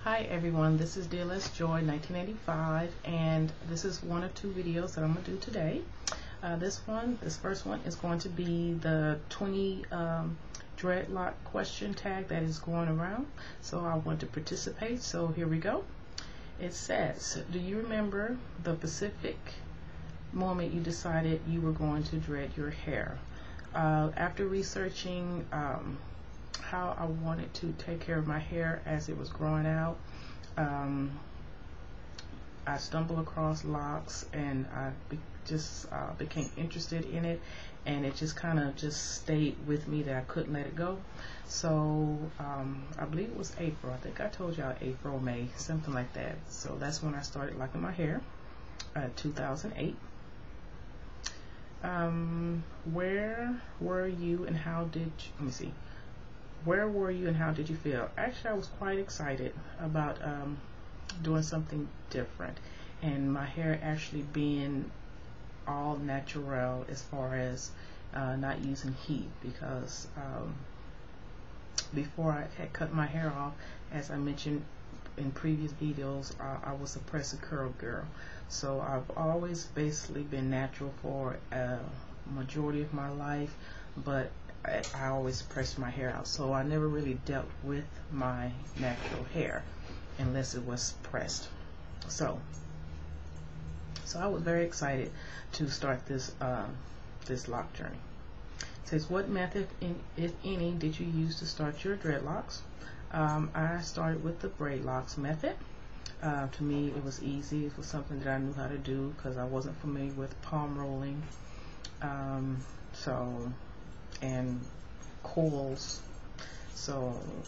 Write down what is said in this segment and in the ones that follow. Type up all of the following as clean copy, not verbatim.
Hi everyone, this is DLS Joy 1985, and this is one of two videos that I'm going to do today. This first one is going to be the 20 dreadlock question tag that is going around. So I want to participate, so here we go. It says, do you remember the specific moment you decided you were going to dread your hair? After researching how I wanted to take care of my hair as it was growing out, I stumbled across locks, and I became interested in it, and it just kind of stayed with me that I couldn't let it go. So I believe it was April. I think I told y'all April, May, something like that. So that's when I started locking my hair, 2008. Where were you and how did you, let me see. Where were you and how did you feel? Actually, I was quite excited about doing something different, and my hair actually being all natural as far as not using heat, because before I had cut my hair off, as I mentioned in previous videos, I was a press and curl girl. So I've always basically been natural for a majority of my life, but I always pressed my hair out, so I never really dealt with my natural hair unless it was pressed. So I was very excited to start this this lock journey. It says, what method, if any, did you use to start your dreadlocks? I started with the braid locks method. To me, it was easy. It was something that I knew how to do because I wasn't familiar with palm rolling. And coils,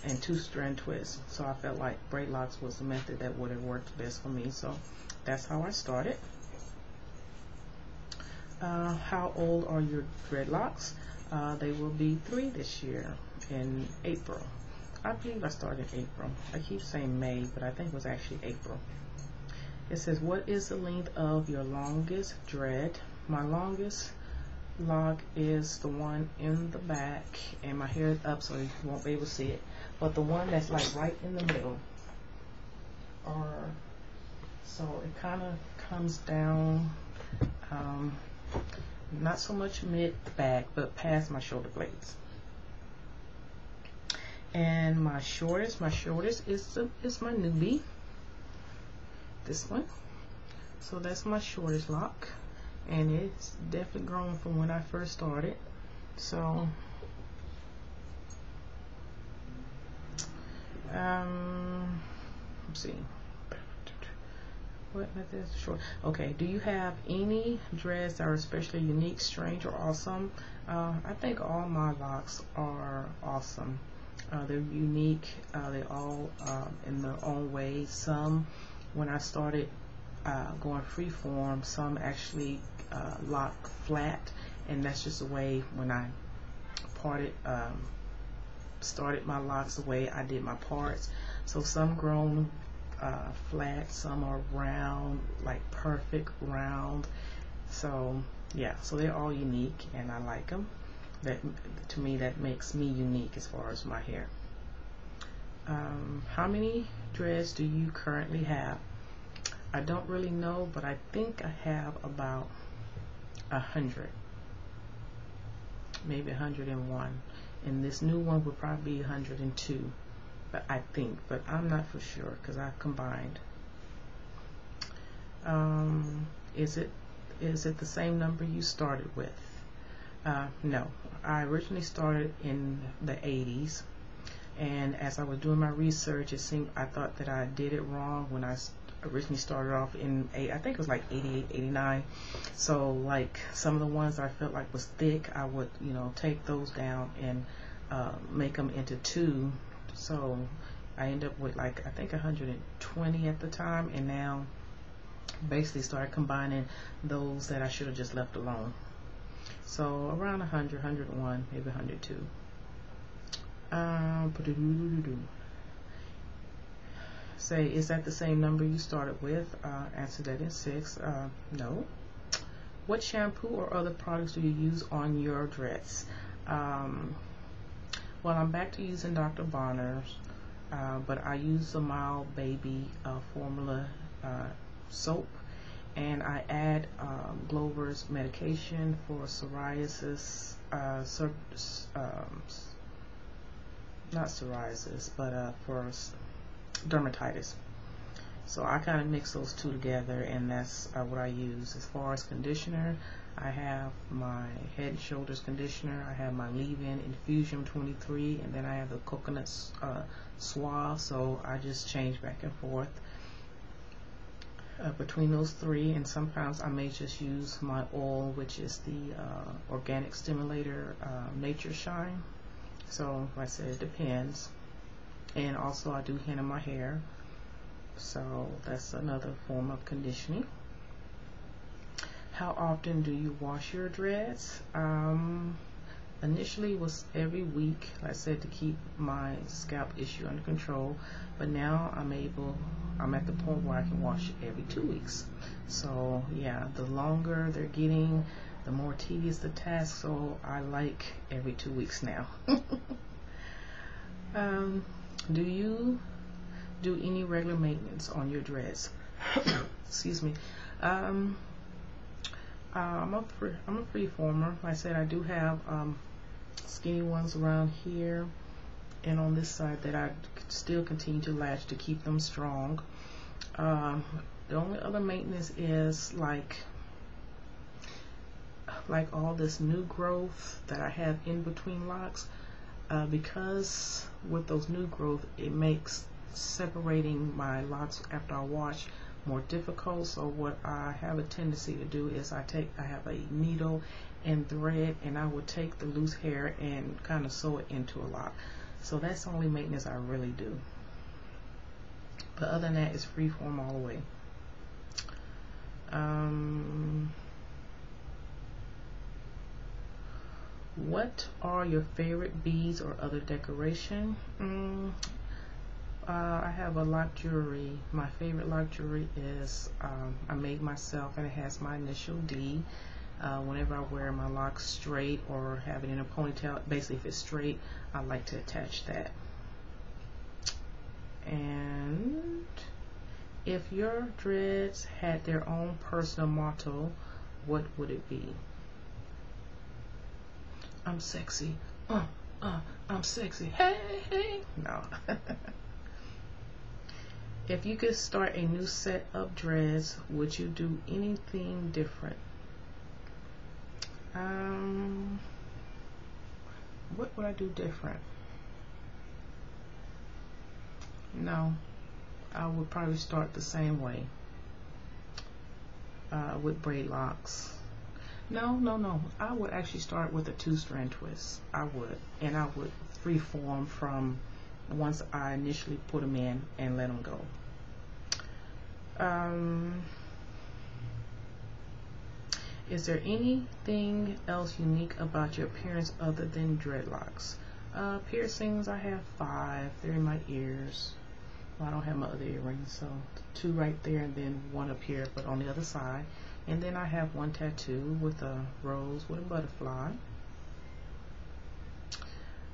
and two-strand twists. So I felt like braid locks was the method that would have worked best for me. So that's how I started. How old are your dreadlocks? They will be 3 this year in April. I believe I started in April. I keep saying May, but I think it was actually April. It says, what is the length of your longest dread? My longest lock is the one in the back, and my hair is up so you won't be able to see it, but the one that's like right in the middle, so it kind of comes down, not so much mid back but past my shoulder blades. And my shortest is my newbie, this one. So that's my shortest lock, and it's definitely grown from when I first started. So let's see, what method is short? Okay, do you have any dreads that are especially unique, strange, or awesome? I think all my locks are awesome. They're unique. They all in their own way. Some, when I started going freeform, some actually lock flat, and that's just the way when I started my locks, the way I did my parts. So some grown flat, some are round, like perfect round. So yeah, so they're all unique, and I like them. That, to me, that makes me unique as far as my hair. How many dreads do you currently have? I don't really know, but I think I have about 100, maybe 101, and this new one would probably be 102, but I think, but I'm not for sure because I combined. Is it the same number you started with? No, I originally started in the 80s, and as I was doing my research, I thought that I did it wrong when I originally started off in I think it was like 88, 89. So like some of the ones I felt like was thick, I would take those down and make them into 2. So I ended up with like I think 120 at the time, and now basically started combining those that I should have just left alone. So around 100, 101, maybe 102. Say, is that the same number you started with? Answer that in 6. No. What shampoo or other products do you use on your dreads? Well, I'm back to using Dr. Bonner's. but I use the Mild Baby formula soap, and I add Glover's medication for psoriasis, not psoriasis, but for dermatitis. So I kind of mix those two together, and that's what I use. As far as conditioner, I have my Head and Shoulders conditioner, I have my leave-in Infusion 23, and then I have the coconut suave. So I just change back and forth between those three, and sometimes I may just use my oil, which is the organic stimulator Nature Shine. So like I said, it depends. And also I do henna my hair, so that's another form of conditioning. How often do you wash your dreads? Initially it was every week, like I said, to keep my scalp issue under control, but now I'm at the point where I can wash it every 2 weeks. So yeah, the longer they're getting, the more tedious the task, so I like every 2 weeks now. Do you do any regular maintenance on your dreads? Excuse me. I'm a free former. Like I said, I do have skinny ones around here and on this side that I still continue to latch to keep them strong. The only other maintenance is like all this new growth that I have in between locks, because with those new growth it makes separating my locks after I wash more difficult. So what I have a tendency to do is I have a needle and thread, and I would take the loose hair and kind of sew it into a lock. So that's the only maintenance I really do. But other than that, it's free form all the way. What are your favorite beads or other decoration? I have a lock jewelry. My favorite lock jewelry is I made myself, and it has my initial D. Whenever I wear my locks straight or have it in a ponytail, basically if it's straight, I like to attach that. And if your dreads had their own personal motto, what would it be? I'm sexy. I'm sexy. Hey, hey. No. If you could start a new set of dreads, would you do anything different? What would I do different? No, I would probably start the same way, with braid locks. No. I would actually start with a 2-strand twist. I would, and I would freeform from once I initially put them in and let them go. Is there anything else unique about your appearance other than dreadlocks? Piercings, I have 5. They're in my ears. Well, I don't have my other earrings, so 2 right there and then 1 up here, but on the other side. And then I have 1 tattoo with a rose with a butterfly.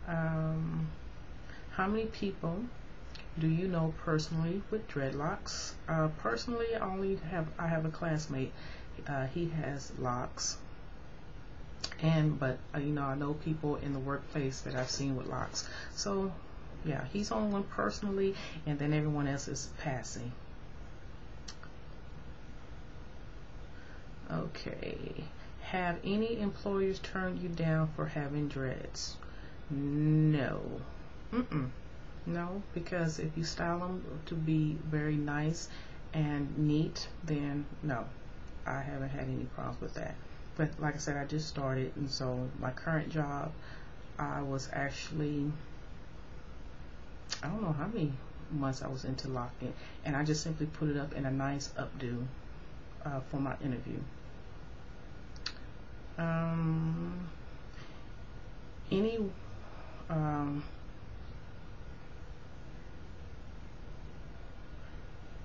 How many people do you know personally with dreadlocks? Personally, I have a classmate. He has locks, but you know, I know people in the workplace that I've seen with locks. So yeah, he's the only one personally, and then everyone else is passing. Okay. Have any employers turned you down for having dreads? No. No, because if you style them to be very nice and neat, then no, I haven't had any problems with that. But like I said, I just started, and so my current job, I was actually, I don't know how many months I was into locking, and I just simply put it up in a nice updo for my interview.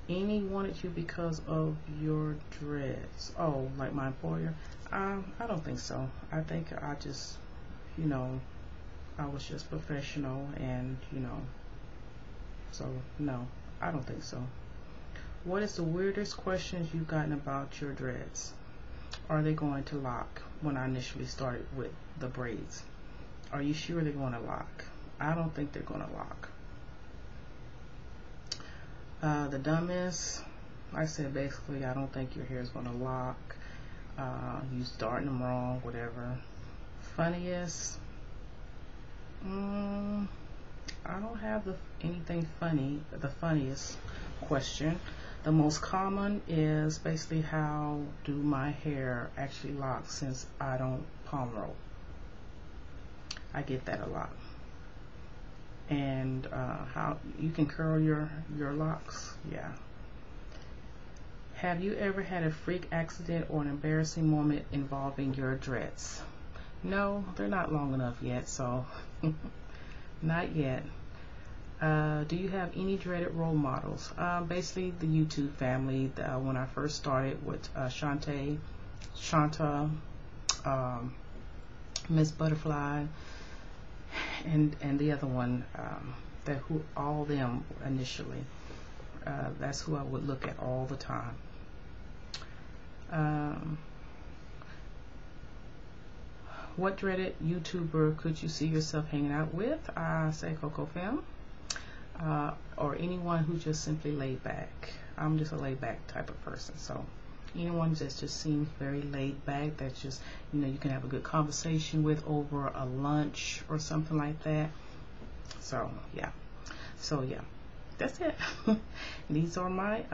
Any wanted you because of your dreads? Oh, like my employer? I don't think so. I think I just, you know, I was just professional, and you know, So no, I don't think so. What is the weirdest questions you've gotten about your dreads? Are they going to lock? When I initially started with the braids, are you sure they're going to lock? I don't think they're going to lock. The dumbest, like I said, basically, I don't think your hair is going to lock. You starting them wrong, whatever. Funniest, I don't have anything funny. The funniest question. The most common is basically, how do my hair actually lock since I don't palm roll? I get that a lot. And how you can curl your locks. Yeah. Have you ever had a freak accident or an embarrassing moment involving your dreads? No, they're not long enough yet, so not yet. Do you have any dreaded role models? Basically the YouTube family. When I first started with Shanta, Miss Butterfly, and the other one, all them initially. That's who I would look at all the time. What dreaded YouTuber could you see yourself hanging out with? I say Coco Femme, or anyone who just simply laid back. I'm just a laid back type of person, so anyone that just seems very laid back, that just, you can have a good conversation with over a lunch or something like that. So yeah, that's it. These are my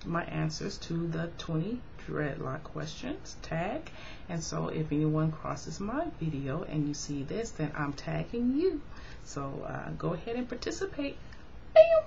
my answers to the 20 dreadlock questions tag. And so if anyone crosses my video and you see this, then I'm tagging you. So go ahead and participate. Bam!